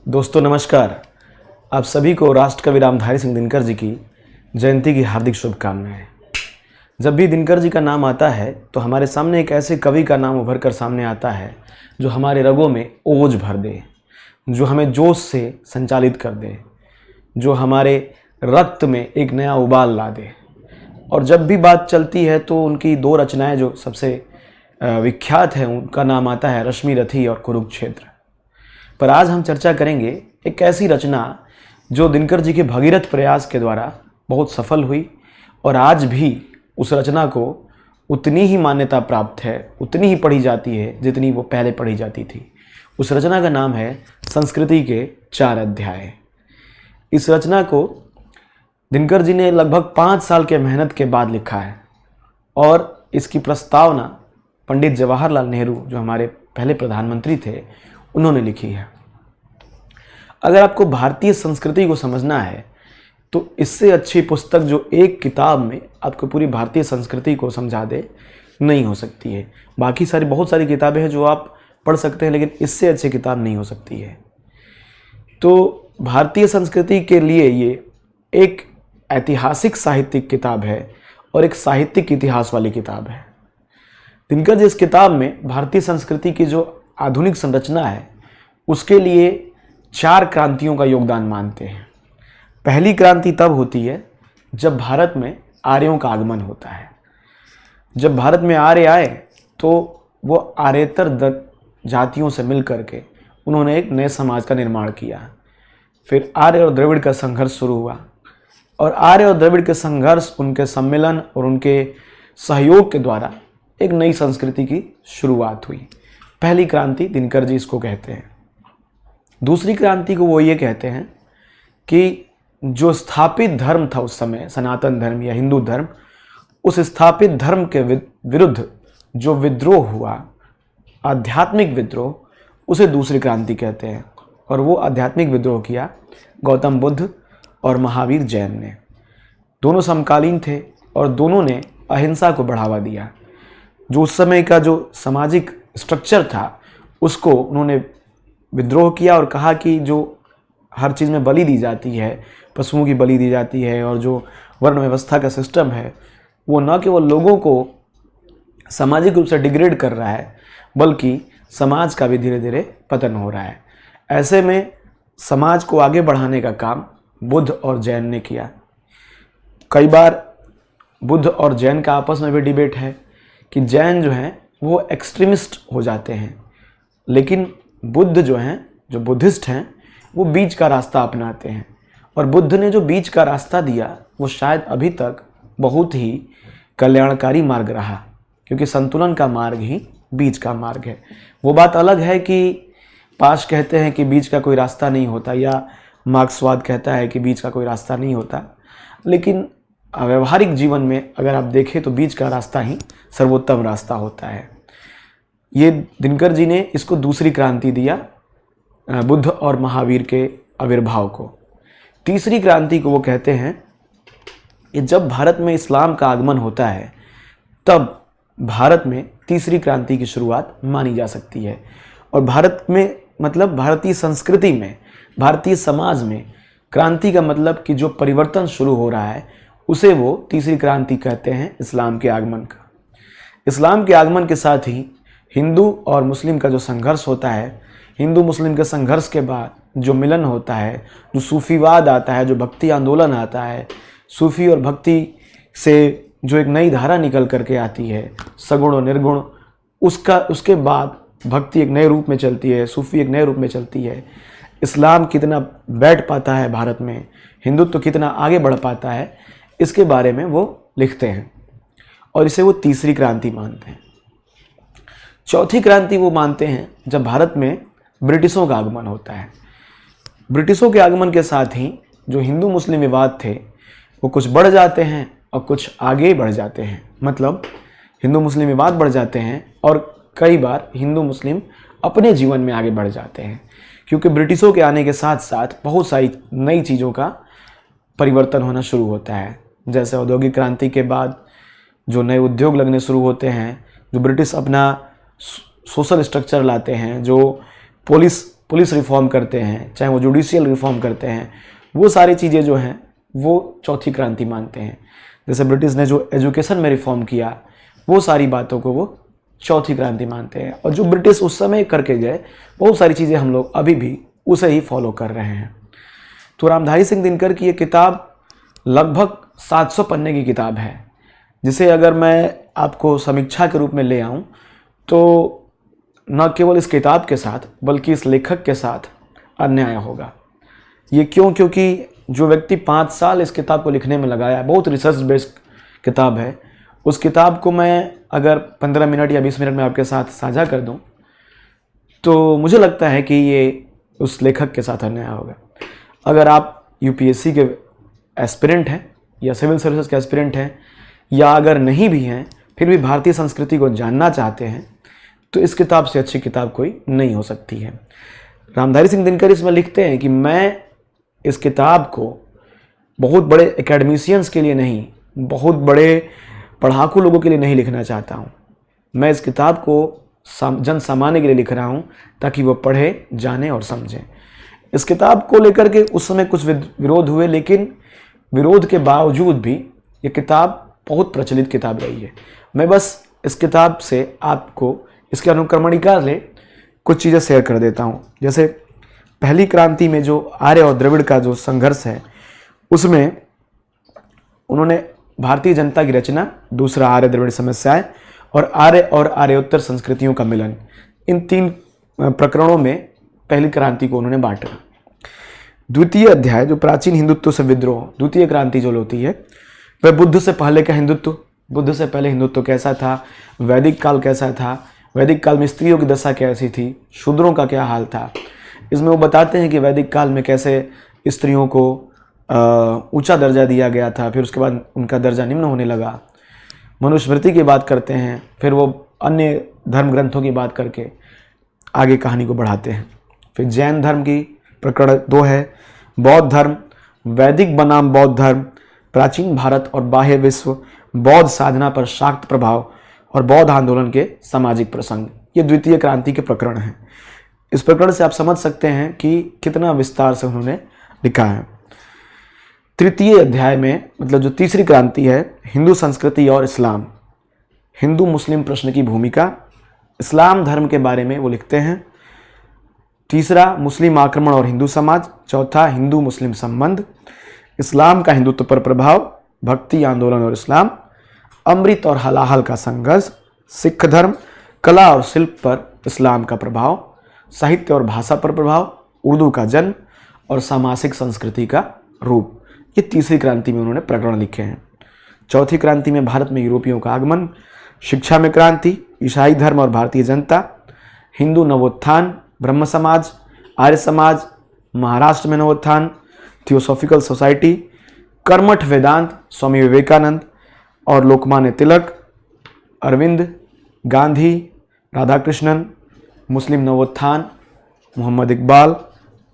दोस्तों नमस्कार। आप सभी को राष्ट्रकवि रामधारी सिंह दिनकर जी की जयंती की हार्दिक शुभकामनाएं। जब भी दिनकर जी का नाम आता है तो हमारे सामने एक ऐसे कवि का नाम उभर कर सामने आता है जो हमारे रगों में ओज भर दे, जो हमें जोश से संचालित कर दे, जो हमारे रक्त में एक नया उबाल ला दे। और जब भी बात चलती है तो उनकी दो रचनाएं जो सबसे विख्यात हैं, उनका नाम आता है रश्मि रथी और कुरुक्षेत्र। पर आज हम चर्चा करेंगे एक ऐसी रचना जो दिनकर जी के भगीरथ प्रयास के द्वारा बहुत सफल हुई और आज भी उस रचना को उतनी ही मान्यता प्राप्त है, उतनी ही पढ़ी जाती है जितनी वो पहले पढ़ी जाती थी। उस रचना का नाम है संस्कृति के 4 अध्याय। इस रचना को दिनकर जी ने लगभग 5 साल के मेहनत के बाद लिखा है और इसकी प्रस्तावना पंडित जवाहरलाल नेहरू, जो हमारे पहले प्रधानमंत्री थे, उन्होंने लिखी है। अगर आपको भारतीय संस्कृति को समझना है तो इससे अच्छी पुस्तक जो एक किताब में आपको पूरी भारतीय संस्कृति को समझा दे नहीं हो सकती है। बाकी बहुत सारी किताबें हैं जो आप पढ़ सकते हैं, लेकिन इससे अच्छी किताब नहीं हो सकती है। तो भारतीय संस्कृति के लिए ये एक ऐतिहासिक साहित्यिक किताब है और एक साहित्यिक इतिहास वाली किताब है। दिनकर जी इस किताब में भारतीय संस्कृति की जो आधुनिक संरचना है उसके लिए 4 क्रांतियों का योगदान मानते हैं। पहली क्रांति तब होती है जब भारत में आर्यों का आगमन होता है। जब भारत में आर्य आए तो वो आर्येतर जातियों से मिल करके उन्होंने एक नए समाज का निर्माण किया। फिर आर्य और द्रविड़ का संघर्ष शुरू हुआ और आर्य और द्रविड़ के संघर्ष, उनके सम्मेलन और उनके सहयोग के द्वारा एक नई संस्कृति की शुरुआत हुई। पहली क्रांति दिनकर जी इसको कहते हैं। दूसरी क्रांति को वो ये कहते हैं कि जो स्थापित धर्म था उस समय, सनातन धर्म या हिंदू धर्म, उस स्थापित धर्म के विरुद्ध जो विद्रोह हुआ, आध्यात्मिक विद्रोह, उसे दूसरी क्रांति कहते हैं। और वो आध्यात्मिक विद्रोह किया गौतम बुद्ध और महावीर जैन ने। दोनों समकालीन थे और दोनों ने अहिंसा को बढ़ावा दिया। जो उस समय का जो सामाजिक स्ट्रक्चर था उसको उन्होंने विद्रोह किया और कहा कि जो हर चीज़ में बलि दी जाती है, पशुओं की बलि दी जाती है, और जो वर्ण व्यवस्था का सिस्टम है वो न केवल लोगों को सामाजिक रूप से डिग्रेड कर रहा है बल्कि समाज का भी धीरे धीरे पतन हो रहा है। ऐसे में समाज को आगे बढ़ाने का काम बुद्ध और जैन ने किया। कई बार बुद्ध और जैन का आपस में भी डिबेट है कि जैन जो हैं वो एक्सट्रीमिस्ट हो जाते हैं, लेकिन बुद्ध जो हैं, जो बुद्धिस्ट हैं, वो बीच का रास्ता अपनाते हैं। और बुद्ध ने जो बीच का रास्ता दिया वो शायद अभी तक बहुत ही कल्याणकारी मार्ग रहा, क्योंकि संतुलन का मार्ग ही बीच का मार्ग है। वो बात अलग है कि पाश कहते हैं कि बीच का कोई रास्ता नहीं होता, या मार्क्सवाद कहता है कि बीच का कोई रास्ता नहीं होता, लेकिन व्यवहारिक जीवन में अगर आप देखें तो बीच का रास्ता ही सर्वोत्तम रास्ता होता है। ये दिनकर जी ने इसको दूसरी क्रांति दिया, बुद्ध और महावीर के आविर्भाव को। तीसरी क्रांति को वो कहते हैं कि जब भारत में इस्लाम का आगमन होता है तब भारत में तीसरी क्रांति की शुरुआत मानी जा सकती है। और भारत में मतलब भारतीय संस्कृति में, भारतीय समाज में क्रांति का मतलब कि जो परिवर्तन शुरू हो रहा है उसे वो तीसरी क्रांति कहते हैं, इस्लाम के आगमन का। इस्लाम के आगमन के साथ ही हिंदू और मुस्लिम का जो संघर्ष होता है, हिंदू मुस्लिम के संघर्ष के बाद जो मिलन होता है, जो सूफीवाद आता है, जो भक्ति आंदोलन आता है, सूफी और भक्ति से जो एक नई धारा निकल करके आती है, सगुण और निर्गुण, उसके बाद भक्ति एक नए रूप में चलती है, सूफी एक नए रूप में चलती है। इस्लाम कितना बैठ पाता है भारत में, हिंदुत्व कितना आगे बढ़ पाता है, इसके बारे में वो लिखते हैं और इसे वो तीसरी क्रांति मानते हैं। चौथी क्रांति वो मानते हैं जब भारत में ब्रिटिशों का आगमन होता है। ब्रिटिशों के आगमन के साथ ही जो हिंदू मुस्लिम विवाद थे वो कुछ बढ़ जाते हैं और कुछ आगे बढ़ जाते हैं। मतलब हिंदू मुस्लिम विवाद बढ़ जाते हैं और कई बार हिंदू मुस्लिम अपने जीवन में आगे बढ़ जाते हैं, क्योंकि ब्रिटिशों के आने के साथ साथ बहुत सारी नई चीज़ों का परिवर्तन होना शुरू होता है। जैसे औद्योगिक क्रांति के बाद जो नए उद्योग लगने शुरू होते हैं, जो ब्रिटिश अपना सोशल स्ट्रक्चर लाते हैं, जो पुलिस पुलिस रिफॉर्म करते हैं, चाहे वो जुडिशियल रिफॉर्म करते हैं, वो सारी चीज़ें जो हैं वो चौथी क्रांति मानते हैं। जैसे ब्रिटिश ने जो एजुकेशन में रिफॉर्म किया, वो सारी बातों को वो चौथी क्रांति मानते हैं। और जो ब्रिटिश उस समय करके गए, बहुत सारी चीज़ें हम लोग अभी भी उसे ही फॉलो कर रहे हैं। तो रामधारी सिंह दिनकर की ये किताब लगभग 700 पन्ने की किताब है, जिसे अगर मैं आपको समीक्षा के रूप में ले आऊँ तो न केवल इस किताब के साथ बल्कि इस लेखक के साथ अन्याय होगा। ये क्यों? क्योंकि जो व्यक्ति 5 साल इस किताब को लिखने में लगाया, बहुत रिसर्च बेस्ड किताब है, उस किताब को मैं अगर 15 मिनट या 20 मिनट में आपके साथ साझा कर दूं तो मुझे लगता है कि ये उस लेखक के साथ अन्याय होगा। अगर आप यूपीएससी के एस्पिरेंट हैं या सिविल सर्विसेज के एस्पिरेंट हैं, या अगर नहीं भी हैं फिर भी भारतीय संस्कृति को जानना चाहते हैं, तो इस किताब से अच्छी किताब कोई नहीं हो सकती है। रामधारी सिंह दिनकर इसमें लिखते हैं कि मैं इस किताब को बहुत बड़े एकेडमिशियंस के लिए नहीं, बहुत बड़े पढ़ाकू लोगों के लिए नहीं लिखना चाहता हूँ। मैं इस किताब को जन सामान्य के लिए लिख रहा हूँ ताकि वो पढ़े, जाने और समझें। इस किताब को लेकर के उस समय कुछ विरोध हुए, लेकिन विरोध के बावजूद भी ये किताब बहुत प्रचलित किताब रही है। मैं बस इस किताब से आपको इसके अनुक्रमणिका से कुछ चीज़ें शेयर कर देता हूँ। जैसे पहली क्रांति में जो आर्य और द्रविड़ का जो संघर्ष है, उसमें उन्होंने भारतीय जनता की रचना, दूसरा आर्य द्रविड़ समस्याएं और आर्योत्तर संस्कृतियों का मिलन, इन 3 प्रकरणों में पहली क्रांति को उन्होंने बांटा। द्वितीय अध्याय जो प्राचीन हिंदुत्व से विद्रोह, द्वितीय क्रांति जो होती है वह बुद्ध से पहले का हिंदुत्व, बुद्ध से पहले हिंदुत्व कैसा था, वैदिक काल कैसा था, वैदिक काल में स्त्रियों की दशा कैसी थी, शूद्रों का क्या हाल था। इसमें वो बताते हैं कि वैदिक काल में कैसे स्त्रियों को ऊंचा दर्जा दिया गया था, फिर उसके बाद उनका दर्जा निम्न होने लगा। मनुस्मृति की बात करते हैं, फिर वो अन्य धर्म ग्रंथों की बात करके आगे कहानी को बढ़ाते हैं। फिर जैन धर्म की प्रकरण 2 है, बौद्ध धर्म, वैदिक बनाम बौद्ध धर्म, प्राचीन भारत और बाह्य विश्व, बौद्ध साधना पर शाक्त प्रभाव और बौद्ध आंदोलन के सामाजिक प्रसंग, ये द्वितीय क्रांति के प्रकरण हैं। इस प्रकरण से आप समझ सकते हैं कि कितना विस्तार से उन्होंने लिखा है। तृतीय अध्याय में, मतलब जो तीसरी क्रांति है, हिंदू संस्कृति और इस्लाम, हिंदू मुस्लिम प्रश्न की भूमिका, इस्लाम धर्म के बारे में वो लिखते हैं। तीसरा, मुस्लिम आक्रमण और हिंदू समाज। चौथा, हिंदू मुस्लिम संबंध, इस्लाम का हिंदुत्व पर प्रभाव, भक्ति आंदोलन और इस्लाम, अमृत और हलाहल का संघर्ष, सिख धर्म, कला और शिल्प पर इस्लाम का प्रभाव, साहित्य और भाषा पर प्रभाव, उर्दू का जन्म और सामासिक संस्कृति का रूप, ये तीसरी क्रांति में उन्होंने प्रकरण लिखे हैं। चौथी क्रांति में भारत में यूरोपियों का आगमन, शिक्षा में क्रांति, ईसाई धर्म और भारतीय जनता, हिंदू नवोत्थान, ब्रह्म समाज, आर्य समाज, महाराष्ट्र में नवोत्थान, थियोसॉफिकल सोसाइटी, कर्मठ वेदांत, स्वामी विवेकानंद और लोकमान्य तिलक, अरविंद, गांधी, राधाकृष्णन, मुस्लिम नवोत्थान, मोहम्मद इकबाल,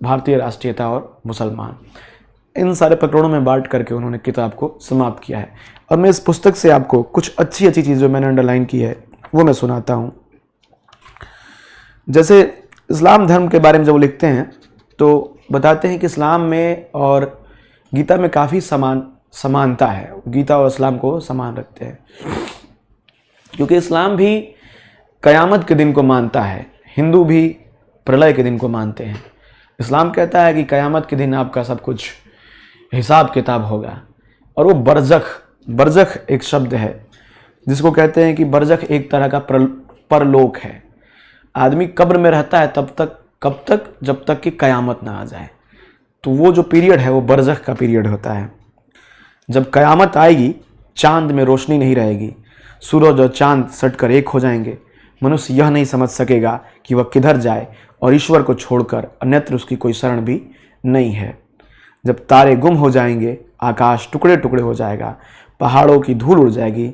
भारतीय राष्ट्रीयता और मुसलमान, इन सारे प्रकरणों में बांट करके उन्होंने किताब को समाप्त किया है। और मैं इस पुस्तक से आपको कुछ अच्छी अच्छी चीज़ जो मैंने अंडरलाइन की है वो मैं सुनाता हूँ। जैसे इस्लाम धर्म के बारे में जब वो लिखते हैं तो बताते हैं कि इस्लाम में और गीता में काफ़ी समानता है, गीता और इस्लाम को समान रखते हैं, क्योंकि इस्लाम भी क़यामत के दिन को मानता है, हिंदू भी प्रलय के दिन को मानते हैं। इस्लाम कहता है कि क़यामत के दिन आपका सब कुछ हिसाब किताब होगा। और वो बरज़ख एक शब्द है जिसको कहते हैं कि बरज़ख एक तरह का परलोक है। आदमी कब्र में रहता है कब तक जब तक कि क़यामत ना आ जाए। तो वो जो पीरियड है वो बरज़ख का पीरियड होता है। जब क़यामत आएगी, चांद में रोशनी नहीं रहेगी, सूरज और चांद सटकर एक हो जाएंगे, मनुष्य यह नहीं समझ सकेगा कि वह किधर जाए और ईश्वर को छोड़कर अन्यत्र उसकी कोई शरण भी नहीं है। जब तारे गुम हो जाएंगे, आकाश टुकड़े टुकड़े हो जाएगा, पहाड़ों की धूल उड़ जाएगी,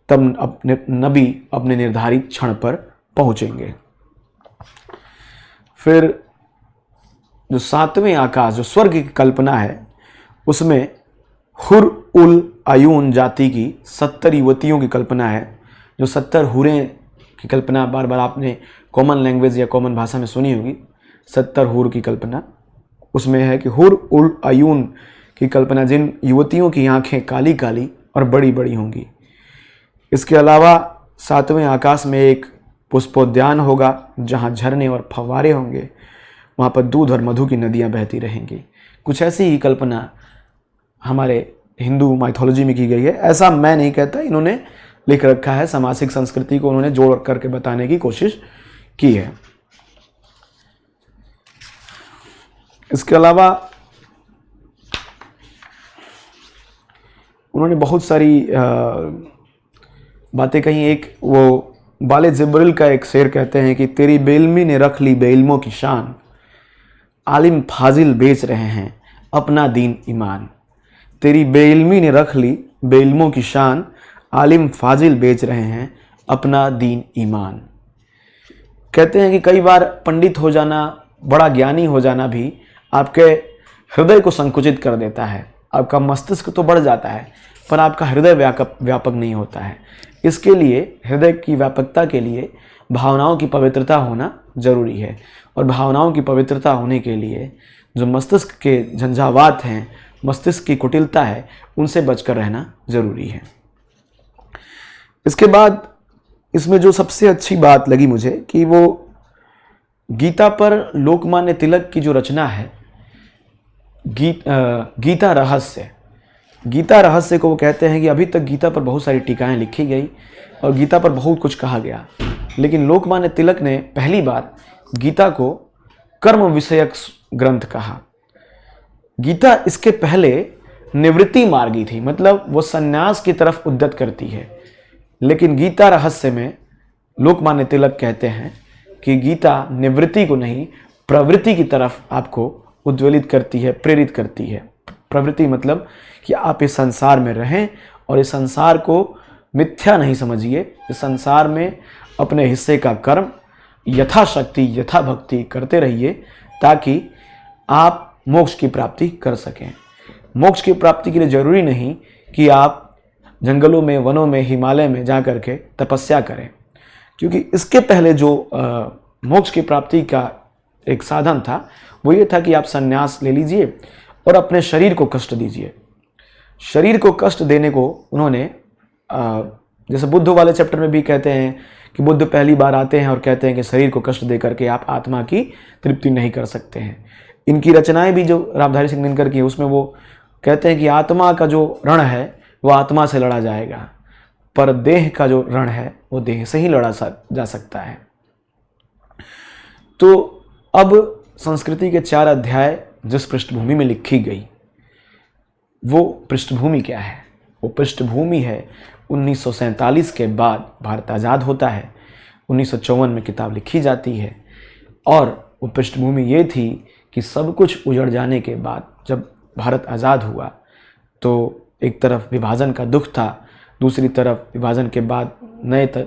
तब अपने नबी अपने निर्धारित क्षण पर पहुँचेंगे। फिर जो 7वें आकाश, जो स्वर्ग की कल्पना है, उसमें हुर उल आयून जाति की 70 युवतियों की कल्पना है। जो 70 हुरें की कल्पना बार बार आपने कॉमन लैंग्वेज या कॉमन भाषा में सुनी होगी। 70 हूर की कल्पना। उसमें है कि हुर उल अयून की कल्पना, जिन युवतियों की आंखें काली काली और बड़ी बड़ी होंगी। इसके अलावा 7वें आकाश में एक पुष्पोद्यान होगा जहां झरने और फव्वारे होंगे, वहाँ पर दूध और मधु की नदियाँ बहती रहेंगी। कुछ ऐसी ही कल्पना हमारे हिंदू माइथोलॉजी में की गई है। ऐसा मैं नहीं कहता, इन्होंने लिख रखा है, सामाजिक संस्कृति को उन्होंने जोड़ करके बताने की कोशिश की है। इसके अलावा उन्होंने बहुत सारी बातें कही। एक वो बाले जिब्रिल का एक शेर कहते हैं कि तेरी बेलमी ने रख ली बेइल्मों की शान, आलिम फाजिल बेच रहे हैं अपना दीन ईमान। तेरी बेइल्मी ने रख ली बेइल्मों की शान, आलिम फाजिल बेच रहे हैं अपना दीन ईमान। कहते हैं कि कई बार पंडित हो जाना, बड़ा ज्ञानी हो जाना भी आपके हृदय को संकुचित कर देता है। आपका मस्तिष्क तो बढ़ जाता है पर आपका हृदय व्यापक नहीं होता है। इसके लिए हृदय की व्यापकता के लिए भावनाओं की पवित्रता होना जरूरी है, और भावनाओं की पवित्रता होने के लिए जो मस्तिष्क के झंझावात हैं, मस्तिष्क की कुटिलता है, उनसे बचकर रहना जरूरी है। इसके बाद इसमें जो सबसे अच्छी बात लगी मुझे कि वो गीता पर लोकमान्य तिलक की जो रचना है, गीता रहस्य, गीता रहस्य को वो कहते हैं कि अभी तक गीता पर बहुत सारी टीकाएं लिखी गई और गीता पर बहुत कुछ कहा गया, लेकिन लोकमान्य तिलक ने पहली बार गीता को कर्म विषयक ग्रंथ कहा। गीता इसके पहले निवृत्ति मार्गी थी, मतलब वो सन्यास की तरफ उद्यत करती है, लेकिन गीता रहस्य में लोकमान्य तिलक कहते हैं कि गीता निवृत्ति को नहीं, प्रवृत्ति की तरफ आपको उद्वेलित करती है, प्रेरित करती है। प्रवृत्ति मतलब कि आप इस संसार में रहें और इस संसार को मिथ्या नहीं समझिए। इस संसार में अपने हिस्से का कर्म यथाशक्ति यथा भक्ति करते रहिए ताकि आप मोक्ष की प्राप्ति कर सकें। मोक्ष की प्राप्ति के लिए जरूरी नहीं कि आप जंगलों में, वनों में, हिमालय में जा कर के तपस्या करें, क्योंकि इसके पहले जो मोक्ष की प्राप्ति का एक साधन था वो ये था कि आप संन्यास ले लीजिए और अपने शरीर को कष्ट दीजिए। शरीर को कष्ट देने को उन्होंने जैसे बुद्ध वाले चैप्टर में भी कहते हैं कि बुद्ध पहली बार आते हैं और कहते हैं कि शरीर को कष्ट दे करके आप आत्मा की तृप्ति नहीं कर सकते हैं। इनकी रचनाएं भी जो रामधारी सिंह दिनकर की है उसमें वो कहते हैं कि आत्मा का जो रण है वो आत्मा से लड़ा जाएगा, पर देह का जो रण है वो देह से ही लड़ा जा सकता है। तो अब संस्कृति के 4 अध्याय जिस पृष्ठभूमि में लिखी गई वो पृष्ठभूमि क्या है? वो पृष्ठभूमि है 1947 के बाद भारत आज़ाद होता है, 1954 में किताब लिखी जाती है, और वो पृष्ठभूमि ये थी कि सब कुछ उजड़ जाने के बाद जब भारत आज़ाद हुआ तो एक तरफ विभाजन का दुख था, दूसरी तरफ विभाजन के बाद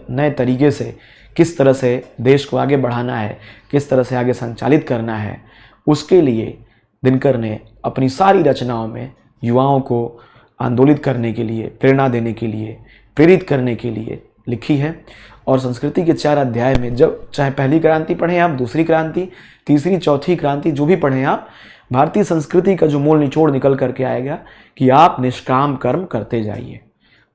नए तरीके से किस तरह से देश को आगे बढ़ाना है, किस तरह से आगे संचालित करना है, उसके लिए दिनकर ने अपनी सारी रचनाओं में युवाओं को आंदोलित करने के लिए, प्रेरणा देने के लिए, प्रेरित करने के लिए लिखी है। और संस्कृति के 4 अध्याय में जब चाहे पहली क्रांति पढ़ें आप, दूसरी क्रांति, तीसरी, चौथी क्रांति, जो भी पढ़ें आप, भारतीय संस्कृति का जो मूल निचोड़ निकल करके आएगा कि आप निष्काम कर्म करते जाइए।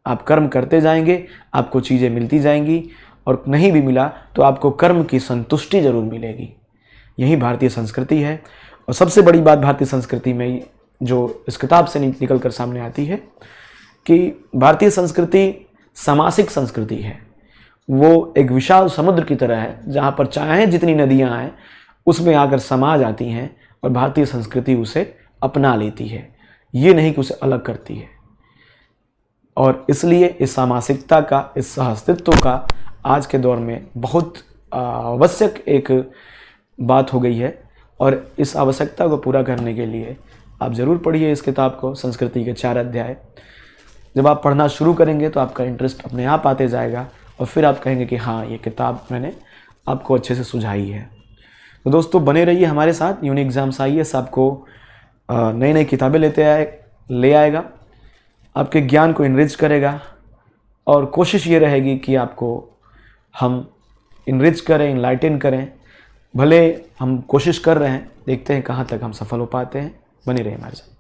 आप कर्म करते जाएंगे, आपको चीज़ें मिलती जाएंगी, और नहीं भी मिला तो आपको कर्म की संतुष्टि जरूर मिलेगी। यही भारतीय संस्कृति है। और सबसे बड़ी बात भारतीय संस्कृति में जो इस किताब से निकल कर सामने आती है कि भारतीय संस्कृति सामासिक संस्कृति है। वो एक विशाल समुद्र की तरह है जहाँ पर चाहे जितनी नदियाँ आएँ उसमें आकर समा जाती हैं और भारतीय संस्कृति उसे अपना लेती है, ये नहीं कि उसे अलग करती है। और इसलिए इस सामासिकता का, इस सहअस्तित्व का आज के दौर में बहुत आवश्यक एक बात हो गई है। और इस आवश्यकता को पूरा करने के लिए आप ज़रूर पढ़िए इस किताब को, संस्कृति के 4 अध्याय। जब आप पढ़ना शुरू करेंगे तो आपका इंटरेस्ट अपने आप आते जाएगा और फिर आप कहेंगे कि हाँ, ये किताब मैंने आपको अच्छे से सुझाई है। तो दोस्तों बने रहिए हमारे साथ। यूनिक एग्जाम्स IAS आपको नई नई किताबें ले आएगा, आपके ज्ञान को इनरिच करेगा, और कोशिश ये रहेगी कि आपको हम इनरिच करें, इनलाइटन करें, भले हम कोशिश कर रहे हैं, देखते हैं कहाँ तक हम सफल हो पाते हैं। बने रहे हमारे साथ।